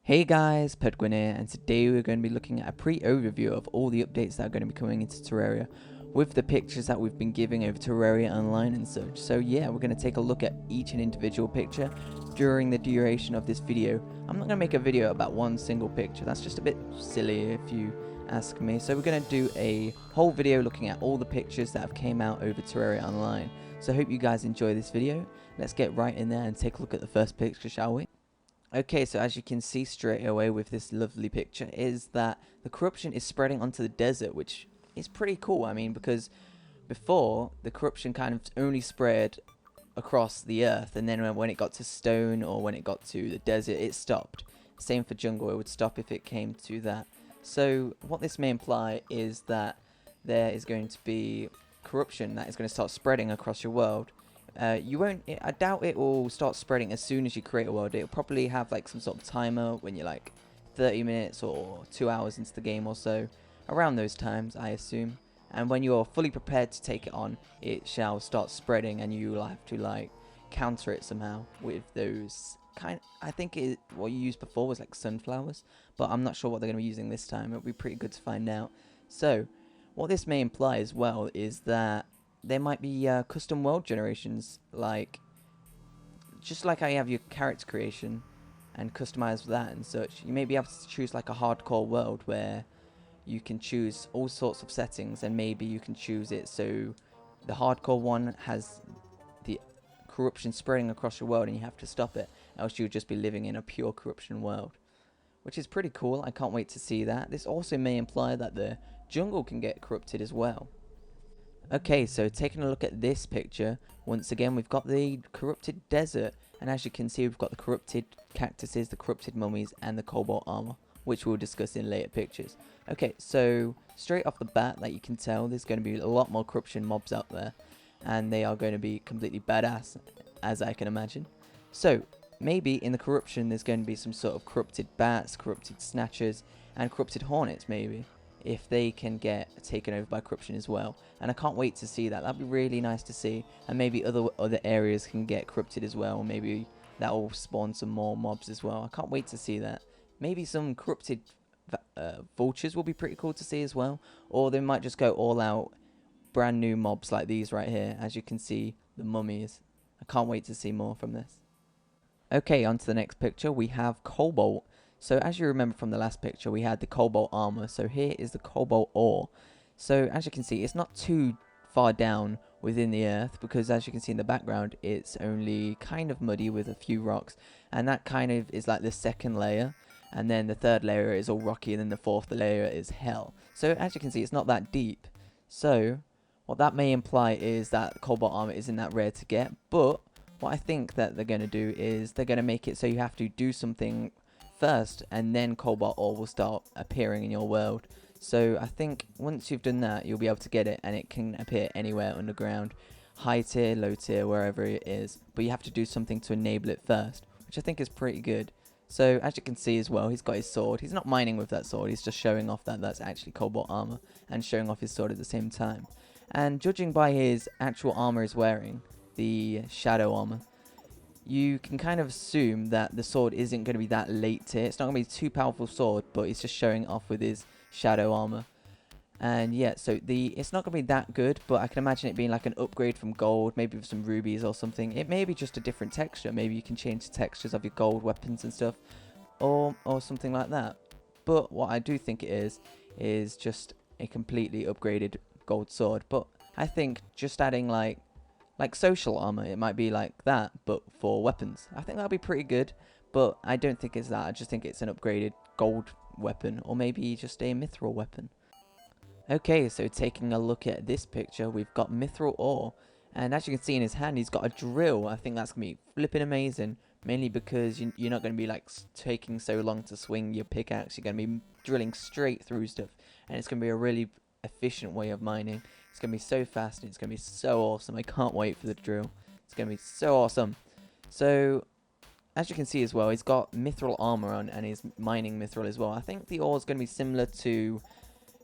Hey guys, Pedguin here, and today we're going to be looking at a pre-overview of all the updates that are going to be coming into Terraria with the pictures that we've been giving over Terraria Online and such. So yeah, we're going to take a look at each and individual picture during the duration of this video. I'm not going to make a video about one single picture, that's just a bit silly if you ask me. So we're going to do a whole video looking at all the pictures that have came out over Terraria Online. So I hope you guys enjoy this video. Let's get right in there and take a look at the first picture, shall we? Okay, so as you can see straight away with this lovely picture is that the corruption is spreading onto the desert, which is pretty cool. I mean, because before the corruption kind of only spread across the earth, and then when it got to stone or when it got to the desert, it stopped. Same for jungle, it would stop if it came to that. So what this may imply is that there is going to be corruption that is going to start spreading across your world. You won't. I doubt it will start spreading as soon as you create a world. It'll probably have like some sort of timer when you're like 30 minutes or 2 hours into the game or so, around those times, I assume. And when you're fully prepared to take it on, it shall start spreading, and you will have to like counter it somehow with those kind. I think what you used before was like sunflowers, but I'm not sure what they're going to be using this time. It'll be pretty good to find out. So, what this may imply as well is that there might be custom world generations, like just like how you have your character creation and customize that and such. You may be able to choose like a hardcore world where you can choose all sorts of settings, and maybe you can choose it so the hardcore one has the corruption spreading across your world and you have to stop it, else you'll just be living in a pure corruption world, which is pretty cool. I can't wait to see that. This also may imply that the jungle can get corrupted as well. Okay, so taking a look at this picture, once again we've got the corrupted desert, and as you can see we've got the corrupted cactuses, the corrupted mummies, and the cobalt armor, which we'll discuss in later pictures. Okay, so straight off the bat, like you can tell, there's going to be a lot more corruption mobs out there, and they are going to be completely badass, as I can imagine. So maybe in the corruption there's going to be some sort of corrupted bats, corrupted snatchers, and corrupted hornets maybe, if they can get taken over by corruption as well. And I can't wait to see that. That'd be really nice to see. And maybe other areas can get corrupted as well. Maybe that will spawn some more mobs as well. I can't wait to see that. Maybe some corrupted vultures will be pretty cool to see as well. Or they might just go all out brand new mobs like these right here. As you can see, the mummies. I can't wait to see more from this. Okay, on to the next picture. We have cobalt. So as you remember from the last picture, we had the cobalt armor. So here is the cobalt ore. So as you can see, it's not too far down within the earth, because as you can see in the background, it's only kind of muddy with a few rocks. And that kind of is like the second layer. And then the third layer is all rocky, and then the fourth layer is hell. So as you can see, it's not that deep. So what that may imply is that cobalt armor isn't that rare to get. But what I think that they're going to do is they're going to make it so you have to do something first, and then cobalt ore will start appearing in your world. So I think once you've done that, you'll be able to get it, and it can appear anywhere underground, high tier, low tier, wherever it is. But you have to do something to enable it first, which I think is pretty good. So as you can see as well, he's got his sword. He's not mining with that sword, he's just showing off that that's actually cobalt armor, and showing off his sword at the same time. And judging by his actual armor he's wearing, the shadow armor, you can kind of assume that the sword isn't going to be that late tier. It's not going to be too powerful sword, but it's just showing off with his shadow armor. And yeah, so it's not going to be that good, but I can imagine it being like an upgrade from gold, maybe with some rubies or something. It may be just a different texture. Maybe you can change the textures of your gold weapons and stuff, or something like that. But what I do think it is just a completely upgraded gold sword. But I think just adding like social armor, it might be like that, but for weapons. I think that'll be pretty good, but I don't think it's that. I just think it's an upgraded gold weapon, or maybe just a mithril weapon. Okay, so taking a look at this picture, we've got mithril ore, and as you can see in his hand, he's got a drill. I think that's going to be flipping amazing, mainly because you're not going to be like taking so long to swing your pickaxe. You're going to be drilling straight through stuff, and it's going to be a really efficient way of mining. It's going to be so fast, and it's going to be so awesome. I can't wait for the drill. It's going to be so awesome. So as you can see as well, he's got mithril armor on, and he's mining mithril as well. I think the ore is going to be similar to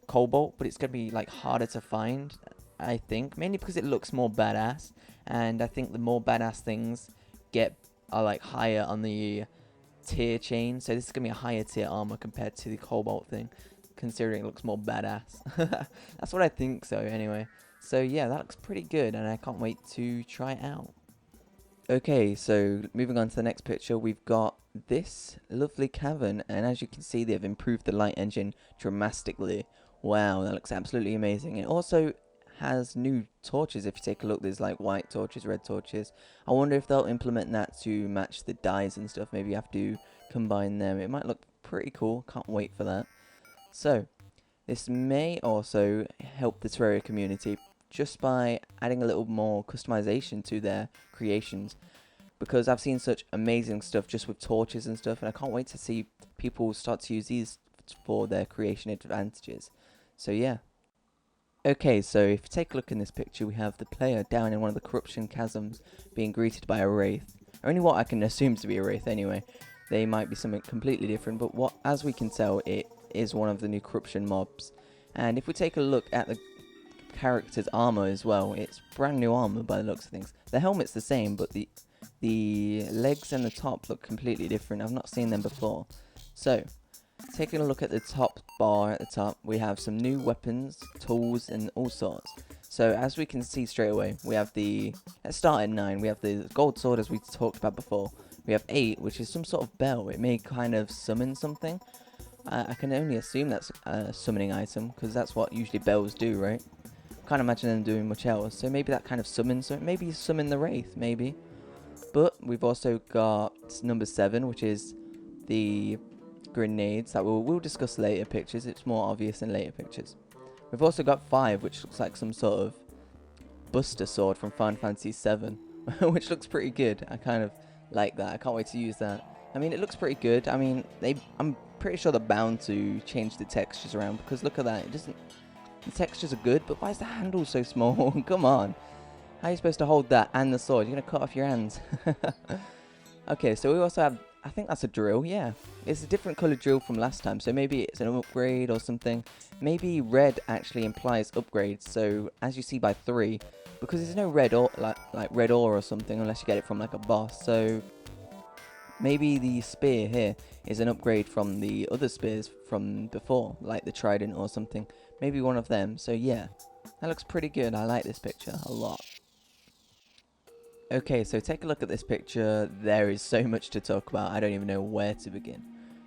cobalt, but it's going to be like harder to find, I think, mainly because it looks more badass. And I think the more badass things are like higher on the tier chain. So this is going to be a higher tier armor compared to the Cobalt thing, considering it looks more badass. That's what I think so anyway. So yeah, that looks pretty good, and I can't wait to try it out. Okay, so moving on to the next picture, we've got this lovely cavern, and as you can see, they've improved the light engine dramatically. Wow, that looks absolutely amazing. It also has new torches. If you take a look, there's like white torches, red torches. I wonder if they'll implement that to match the dyes and stuff. Maybe you have to combine them. It might look pretty cool. Can't wait for that. So this may also help the Terraria community just by adding a little more customization to their creations, because I've seen such amazing stuff just with torches and stuff, and I can't wait to see people start to use these for their creation advantages. So yeah. Okay, so if you take a look in this picture, we have the player down in one of the corruption chasms being greeted by a wraith. Only what I can assume to be a wraith anyway. They might be something completely different, but what, as we can tell, it is one of the new corruption mobs. And if we take a look at the character's armor as well, it's brand new armor by the looks of things. The helmet's the same, but the legs and the top look completely different. I've not seen them before. So taking a look at the top bar at the top, we have some new weapons, tools, and all sorts. So as we can see straight away, we have let's start at 9. We have the gold sword, as we talked about before. We have 8, which is some sort of bell. It may kind of summon something. I can only assume that's a summoning item, because that's what usually bells do, right? Can't imagine them doing much else. So maybe that kind of summons, so maybe summon the wraith, maybe. But we've also got number 7, which is the grenades that we'll discuss later pictures. It's more obvious in later pictures. We've also got 5, which looks like some sort of Buster sword from Final Fantasy 7, which looks pretty good. I kind of like that. I can't wait to use that. I mean, it looks pretty good. I mean, I'm pretty sure they're bound to change the textures around, because look at that. The textures are good, but why is the handle so small? Come on. How are you supposed to hold that and the sword? You're going to cut off your hands. Okay, so we also have, I think that's a drill, yeah. It's a different coloured drill from last time, so maybe it's an upgrade or something. Maybe red actually implies upgrades, so as you see by 3, because there's no red or like red ore or something unless you get it from like a boss, so maybe the spear here is an upgrade from the other spears from before, like the trident or something. Maybe one of them. So yeah, that looks pretty good. I like this picture a lot. Okay, so take a look at this picture. There is so much to talk about. I don't even know where to begin.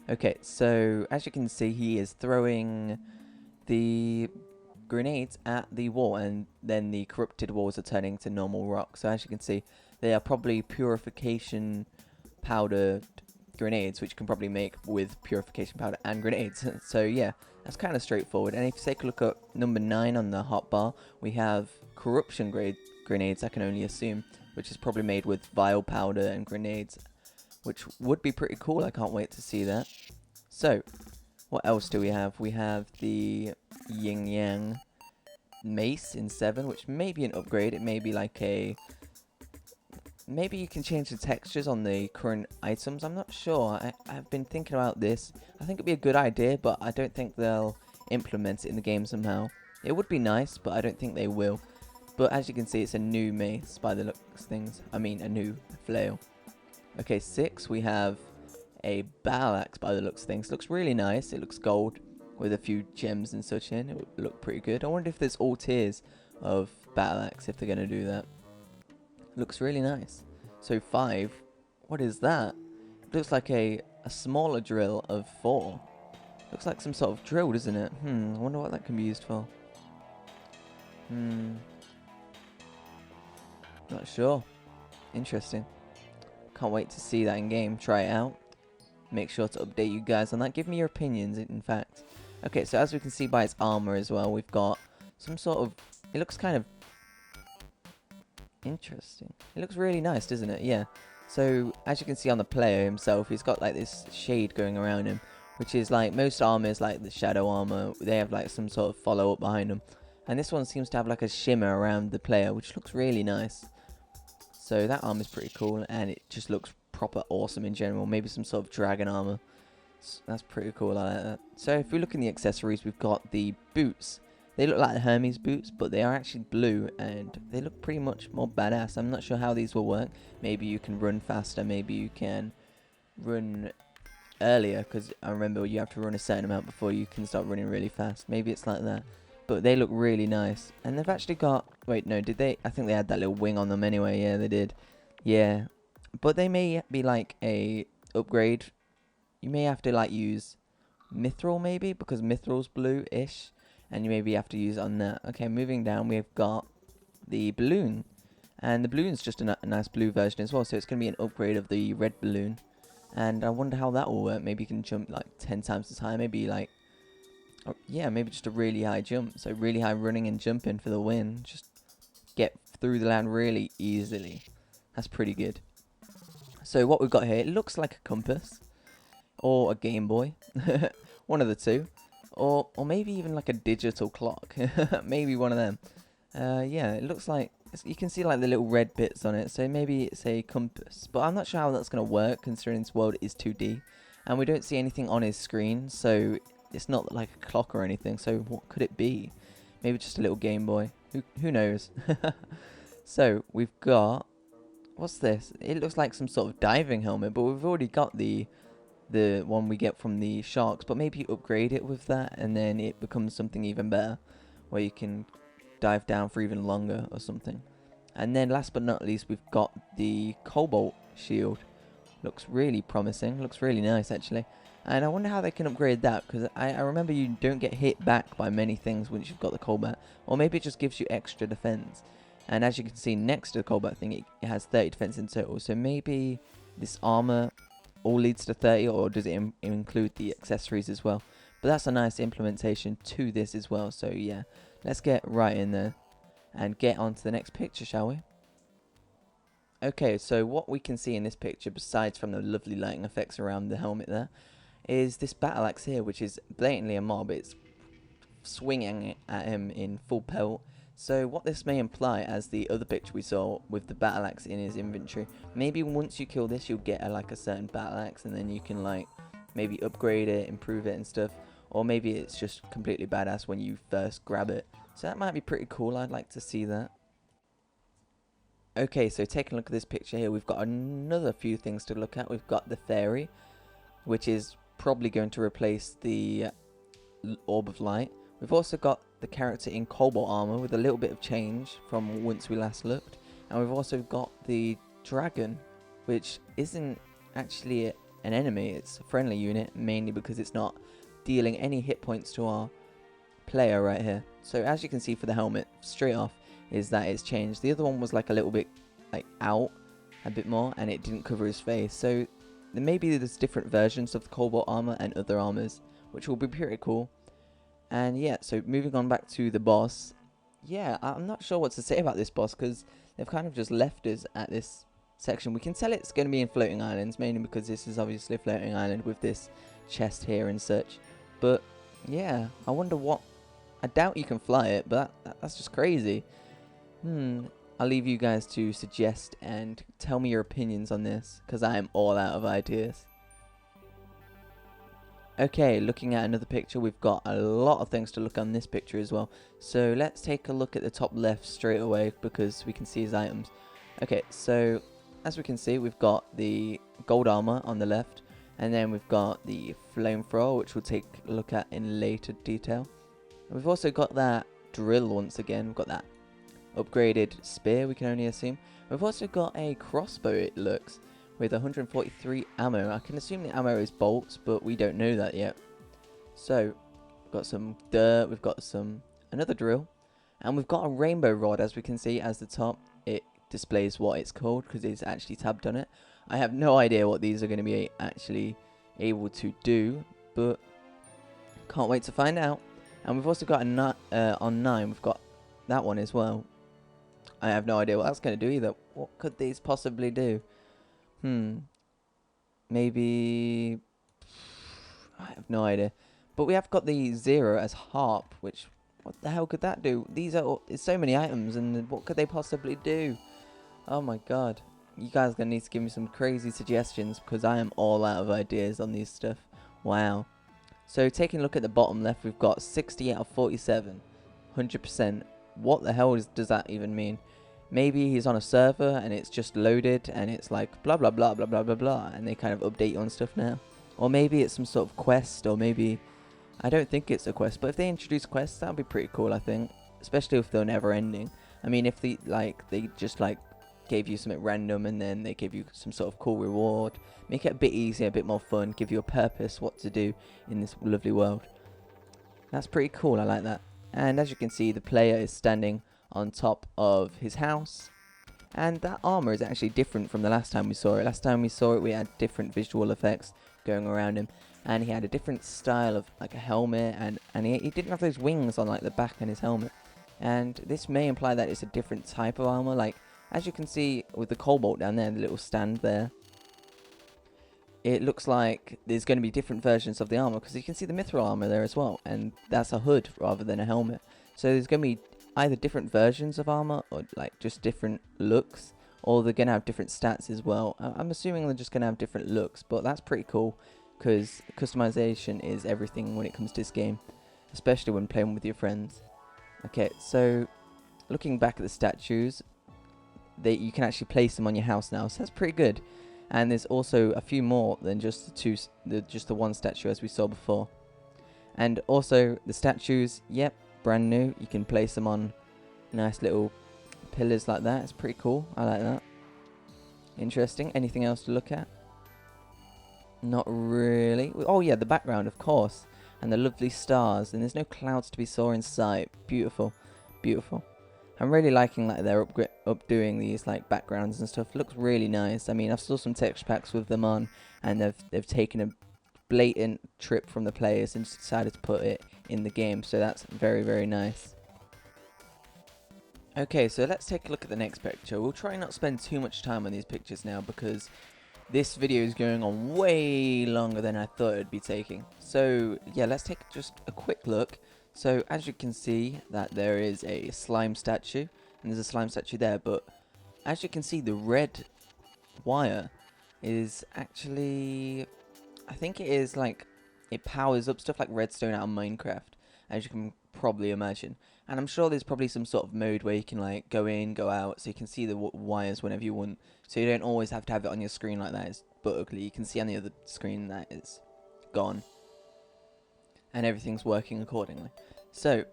Okay, so as you can see, he is throwing the grenades at the wall, and then the corrupted walls are turning to normal rock. So as you can see, they are probably purification powder grenades, which you can probably make with purification powder and grenades. So yeah, that's kind of straightforward. And if you take a look at number 9 on the hotbar, we have corruption grade grenades, I can only assume, which is probably made with vial powder and grenades, which would be pretty cool. I can't wait to see that. So what else do we have? We have the yin yang mace in 7, which may be an upgrade. It may be like maybe you can change the textures on the current items. I'm not sure. I've been thinking about this. I think it'd be a good idea, but I don't think they'll implement it in the game somehow. It would be nice, but I don't think they will. But as you can see, it's a new mace by the looks of things. I mean, a new flail. Okay, 6, we have a battle axe by the looks of things. Looks really nice. It looks gold with a few gems and such in. It would look pretty good. I wonder if there's all tiers of battle axe, if they're going to do that. Looks really nice. So 5, what is that? It looks like a smaller drill of 4. Looks like some sort of drill, doesn't it? I wonder what that can be used for. Not sure. Interesting. Can't wait to see that in game. Try it out. Make sure to update you guys on that. Give me your opinions, in fact. Okay, so as we can see by its armor as well, we've got some sort of... It looks kind of interesting. It looks really nice, doesn't it? Yeah. So as you can see on the player himself, he's got like this shade going around him, which is like most armors, like the shadow armor, they have like some sort of follow up behind them. And this one seems to have like a shimmer around the player, which looks really nice. So that armor's pretty cool, and it just looks proper awesome in general. Maybe some sort of dragon armor. So that's pretty cool. I like that. So if we look in the accessories, we've got the boots. They look like the Hermes boots, but they are actually blue, and they look pretty much more badass. I'm not sure how these will work. Maybe you can run faster. Maybe you can run earlier, because I remember you have to run a certain amount before you can start running really fast. Maybe it's like that. But they look really nice. And they've actually got... Wait, no, did they? I think they had that little wing on them anyway. Yeah, they did. Yeah. But they may be like a upgrade. You may have to like use Mithril maybe, because Mithril's blue-ish. And you maybe have to use it on that. Okay, moving down, we've got the balloon. And the balloon's just a nice blue version as well. So it's going to be an upgrade of the red balloon. And I wonder how that will work. Maybe you can jump like 10 times as high. Maybe like... Oh, yeah, maybe just a really high jump. So really high running and jumping for the win. Just get through the land really easily. That's pretty good. So what we've got here, it looks like a compass. Or a Game Boy. One of the two. Or maybe even like a digital clock. Maybe one of them. Yeah, it looks like... You can see like the little red bits on it. So maybe it's a compass. But I'm not sure how that's going to work, considering this world is 2D. And we don't see anything on his screen. So it's not like a clock or anything. So what could it be? Maybe just a little Game Boy. Who knows? So we've got... What's this? It looks like some sort of diving helmet. But we've already got the one we get from the sharks, but maybe you upgrade it with that and then it becomes something even better where you can dive down for even longer or something. And then last but not least, we've got the cobalt shield. Looks really promising, looks really nice actually. And I wonder how they can upgrade that, because I remember you don't get hit back by many things once you've got the cobalt, or maybe it just gives you extra defense. And as you can see next to the cobalt thing, it has 30 defense in total, so maybe this armor all leads to 30, or does it include the accessories as well? But that's a nice implementation to this as well. So yeah, let's get right in there and get on to the next picture, shall we? Okay, so what we can see in this picture, besides from the lovely lighting effects around the helmet there, is this battle axe here, which is blatantly a mob. It's swinging at him in full pelt. So what this may imply, as the other picture we saw with the battle axe in his inventory, maybe once you kill this you'll get like a certain battle axe, and then you can like maybe upgrade it, improve it and stuff. Or maybe it's just completely badass when you first grab it. So that might be pretty cool. I'd like to see that. Okay, so taking a look at this picture here, we've got another few things to look at. We've got the fairy, which is probably going to replace the orb of light. We've also got the character in cobalt armor with a little bit of change from once we last looked. And we've also got the dragon, which isn't actually an enemy, it's a friendly unit, mainly because it's not dealing any hit points to our player right here. So as you can see for the helmet, straight off, is that it's changed. The other one was like a little bit like out a bit more, and it didn't cover his face. So maybe there's different versions of the cobalt armor and other armors, which will be pretty cool. And yeah, so moving on back to the boss. Yeah, I'm not sure what to say about this boss, because they've kind of just left us at this section. We can tell it's going to be in floating islands, mainly because this is obviously a floating island with this chest here and such. But yeah, I wonder what... I doubt you can fly it, but that's just crazy. I'll leave you guys to suggest and tell me your opinions on this, because I am all out of ideas. Okay, looking at another picture, we've got a lot of things to look on this picture as well. So let's take a look at the top left straight away, because we can see his items. Okay, so as we can see, we've got the gold armor on the left, and then we've got the flamethrower, which we'll take a look at in later detail. We've also got that drill once again. We've got that upgraded spear, we can only assume. We've also got a crossbow, it looks, with 143 ammo. I can assume the ammo is bolts, but we don't know that yet. So we've got some dirt, we've got another drill, and we've got a rainbow rod. As we can see, as the top, it displays what it's called because it's actually tabbed on it. I have no idea what these are going to be actually able to do, but can't wait to find out. And we've also got on 9, we've got that one as well. I have no idea what that's going to do either. What could these possibly do? Maybe... I have no idea. But we have got the 0 as harp, which... What the hell could that do? These are... It's so many items, and what could they possibly do? Oh my god. You guys are going to need to give me some crazy suggestions, because I am all out of ideas on these stuff. Wow. So taking a look at the bottom left, we've got 60 out of 47. 100%. What the hell does that even mean? Maybe he's on a server and it's just loaded and it's like blah blah blah blah blah blah blah, and they kind of update you on stuff now. Or maybe it's some sort of quest, or maybe... I don't think it's a quest, but if they introduce quests, that would be pretty cool, I think. Especially if they're never ending. I mean, if they just gave you something random and then they give you some sort of cool reward, make it a bit easier, a bit more fun, give you a purpose, what to do in this lovely world. That's pretty cool, I like that. And as you can see, the player is standing on top of his house. And that armor is actually different from the last time we saw it. Last time we saw it, we had different visual effects going around him. And he had a different style of like a helmet, and he didn't have those wings on like the back of his helmet. And this may imply that it's a different type of armor. Like, as you can see with the cobalt down there, the little stand there, it looks like there's going to be different versions of the armor, because you can see the mithril armor there as well, and that's a hood rather than a helmet. So there's going to be either different versions of armor, or like just different looks, or they're going to have different stats as well. I'm assuming they're just going to have different looks, but that's pretty cool, because customization is everything when it comes to this game, especially when playing with your friends. Okay, so looking back at the statues, you can actually place them on your house now, so that's pretty good. And there's also a few more than just the one statue as we saw before. And also the statues, yep, brand new. You can place them on nice little pillars like that. It's pretty cool. I like that. Interesting. Anything else to look at? Not really. Oh yeah, the background, of course. And the lovely stars. And there's no clouds to be saw in sight. Beautiful. Beautiful. I'm really liking that they're updoing these like backgrounds and stuff. Looks really nice. I mean, I've saw some texture packs with them on, and they've taken a blatant trip from the players and just decided to put it in the game. So that's very, very nice. Okay, so let's take a look at the next picture. We'll try not to spend too much time on these pictures now, because this video is going on way longer than I thought it would be taking. So yeah, let's take just a quick look. So as you can see that there is a slime statue, and there's a slime statue there, but as you can see the red wire is actually, I think it is like, it powers up stuff like redstone out of Minecraft, as you can probably imagine. And I'm sure there's probably some sort of mode where you can like go in, go out, so you can see the wires whenever you want, so you don't always have to have it on your screen like that. It's but ugly. You can see on the other screen that it's gone, and everything's working accordingly. So,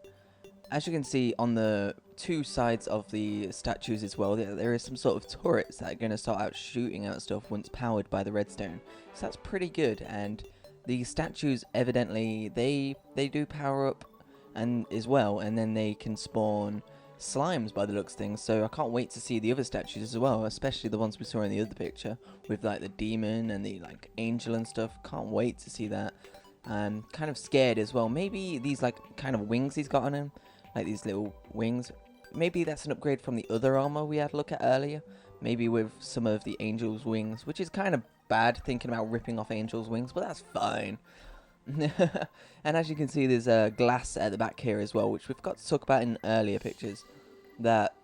as you can see on the two sides of the statues as well, there is some sort of turrets that are going to start out shooting out stuff once powered by the redstone. So that's pretty good, and the statues evidently, they do power up and as well, and then they can spawn slimes by the looks of things. So I can't wait to see the other statues as well, especially the ones we saw in the other picture with like the demon and the like angel and stuff. Can't wait to see that. Kind of scared as well. Maybe these like kind of wings he's got on him, like these little wings. Maybe that's an upgrade from the other armor we had a look at earlier. Maybe with some of the angel's wings, which is kind of bad thinking about ripping off angel's wings, but that's fine. And as you can see, there's a glass at the back here as well, which we've got to talk about in earlier pictures. That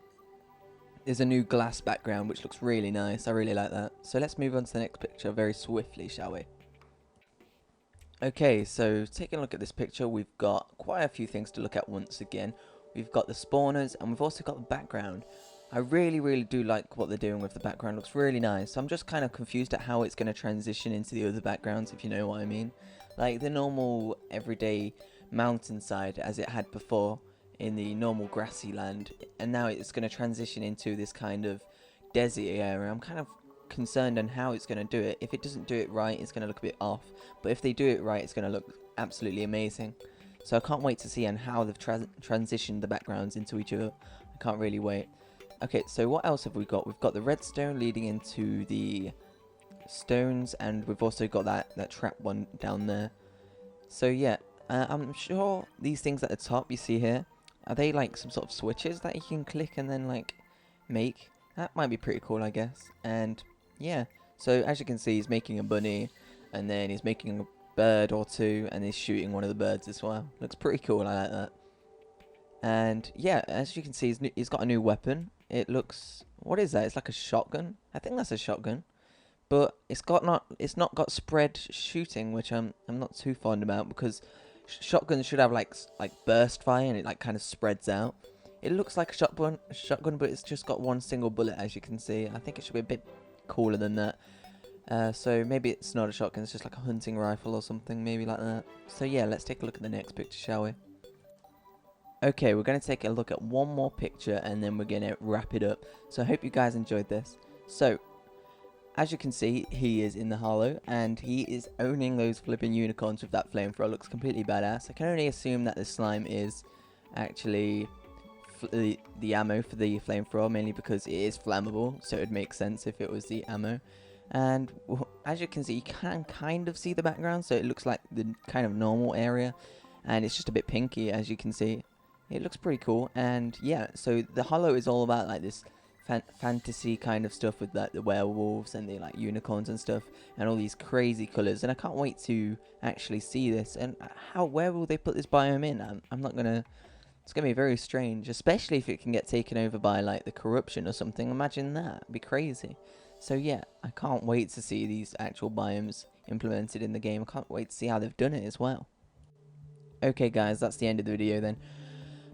is a new glass background, which looks really nice. I really like that. So let's move on to the next picture very swiftly, shall we? Okay, so taking a look at this picture, we've got quite a few things to look at once again. We've got the spawners, and we've also got the background. I really do like what they're doing with the background. Looks really nice. I'm just kind of confused at how it's going to transition into the other backgrounds, if you know what I mean. Like the normal everyday mountainside as it had before in the normal grassy land, and now it's going to transition into this kind of desert area. I'm kind of concerned on how it's going to do it. If it doesn't do it right, it's going to look a bit off, but if they do it right, it's going to look absolutely amazing. So I can't wait to see on how they've transitioned the backgrounds into each other. I can't really wait. Okay, so what else have we got? We've got the redstone leading into the stones, and we've also got that trap one down there. So yeah, I'm sure these things at the top you see here, are they like some sort of switches that you can click and then like make? That might be pretty cool, I guess. And yeah, so as you can see, he's making a bunny, and then he's making a bird or two, and he's shooting one of the birds as well. Looks pretty cool, I like that. And yeah, as you can see, he's got a new weapon. It looks, what is that? It's like a shotgun. I think that's a shotgun, but it's not got spread shooting, which I'm not too fond about, because shotguns should have like burst fire, and it like kind of spreads out. It looks like a shotgun, but it's just got one single bullet, as you can see. I think it should be a bit cooler than that. So maybe it's not a shotgun, it's just like a hunting rifle or something, maybe like that. So yeah, let's take a look at the next picture, shall we? Okay, we're going to take a look at one more picture and then we're going to wrap it up. So I hope you guys enjoyed this. So, as you can see, he is in the hollow and he is owning those flipping unicorns with that flamethrower. Looks completely badass. I can only assume that the slime is actually the ammo for the flamethrower, mainly because it is flammable, so it would make sense if it was the ammo. And as you can see, you can kind of see the background, so it looks like the kind of normal area, and it's just a bit pinky, as you can see. It looks pretty cool. And yeah, so the hollow is all about like this fantasy kind of stuff with like the werewolves and the like unicorns and stuff, and all these crazy colors. And I can't wait to actually see this. And where will they put this biome in? I'm not gonna. It's gonna be very strange, especially if it can get taken over by like the corruption or something. Imagine that, it'd be crazy. So yeah, I can't wait to see these actual biomes implemented in the game. I can't wait to see how they've done it as well. Okay guys, that's the end of the video then.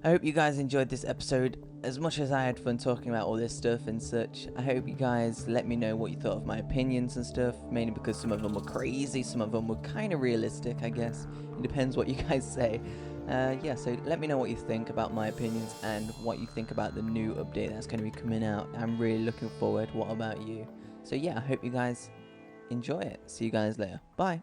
I hope you guys enjoyed this episode as much as I had fun talking about all this stuff and such. I hope you guys let me know what you thought of my opinions and stuff, mainly because some of them were crazy, some of them were kind of realistic, I guess. It depends what you guys say. Yeah, so let me know what you think about my opinions and what you think about the new update that's going to be coming out. I'm really looking forward. What about you? So yeah, I hope you guys enjoy it. See you guys later. Bye.